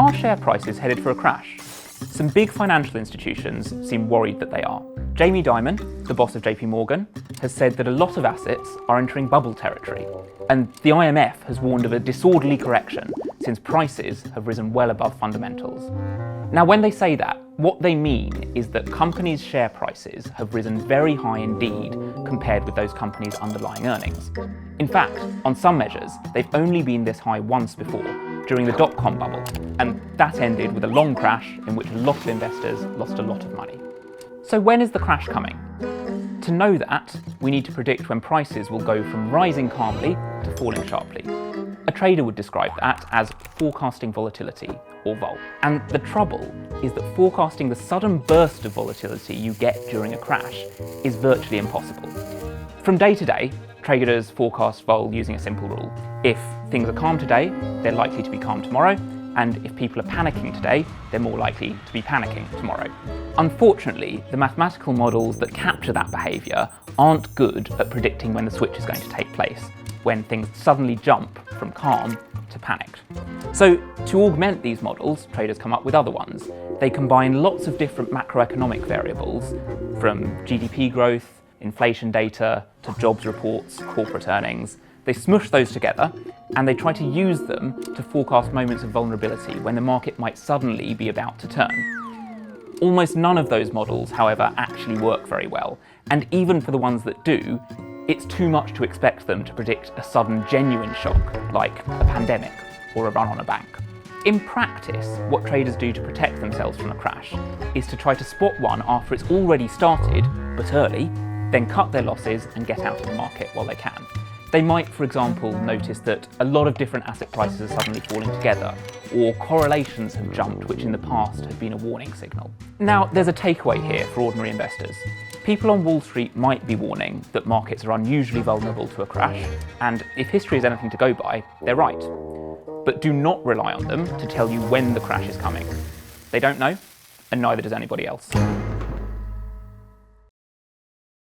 are share prices headed for a crash? Some big financial institutions seem worried that they are. Jamie Dimon, the boss of JP Morgan, has said that a lot of assets are entering bubble territory, and the IMF has warned of a disorderly correction since prices have risen well above fundamentals. Now, when they say that, what they mean is that companies' share prices have risen very high indeed compared with those companies' underlying earnings. In fact, on some measures, they've only been this high once before, during the dot-com bubble, and that ended with a long crash in which a lot of investors lost a lot of money. So when is the crash coming? To know that, we need to predict when prices will go from rising calmly to falling sharply. A trader would describe that as forecasting volatility, or vol. And the trouble is that forecasting the sudden burst of volatility you get during a crash is virtually impossible. From day to day, traders forecast vol using a simple rule. If things are calm today, they're likely to be calm tomorrow, and if people are panicking today, they're more likely to be panicking tomorrow. Unfortunately, the mathematical models that capture that behaviour aren't good at predicting when the switch is going to take place, when things suddenly jump from calm to panicked. So to augment these models, traders come up with other ones. They combine lots of different macroeconomic variables, from GDP growth, inflation data, to jobs reports, corporate earnings. They smush those together and they try to use them to forecast moments of vulnerability when the market might suddenly be about to turn. Almost none of those models, however, actually work very well, and even for the ones that do, it's too much to expect them to predict a sudden genuine shock, like a pandemic or a run on a bank. In practice, what traders do to protect themselves from a crash is to try to spot one after it's already started, but early, then cut their losses and get out of the market while they can. They might, for example, notice that a lot of different asset prices are suddenly falling together, or correlations have jumped, which in the past have been a warning signal. Now, there's a takeaway here for ordinary investors. People on Wall Street might be warning that markets are unusually vulnerable to a crash, and if history is anything to go by, they're right. But do not rely on them to tell you when the crash is coming. They don't know, and neither does anybody else.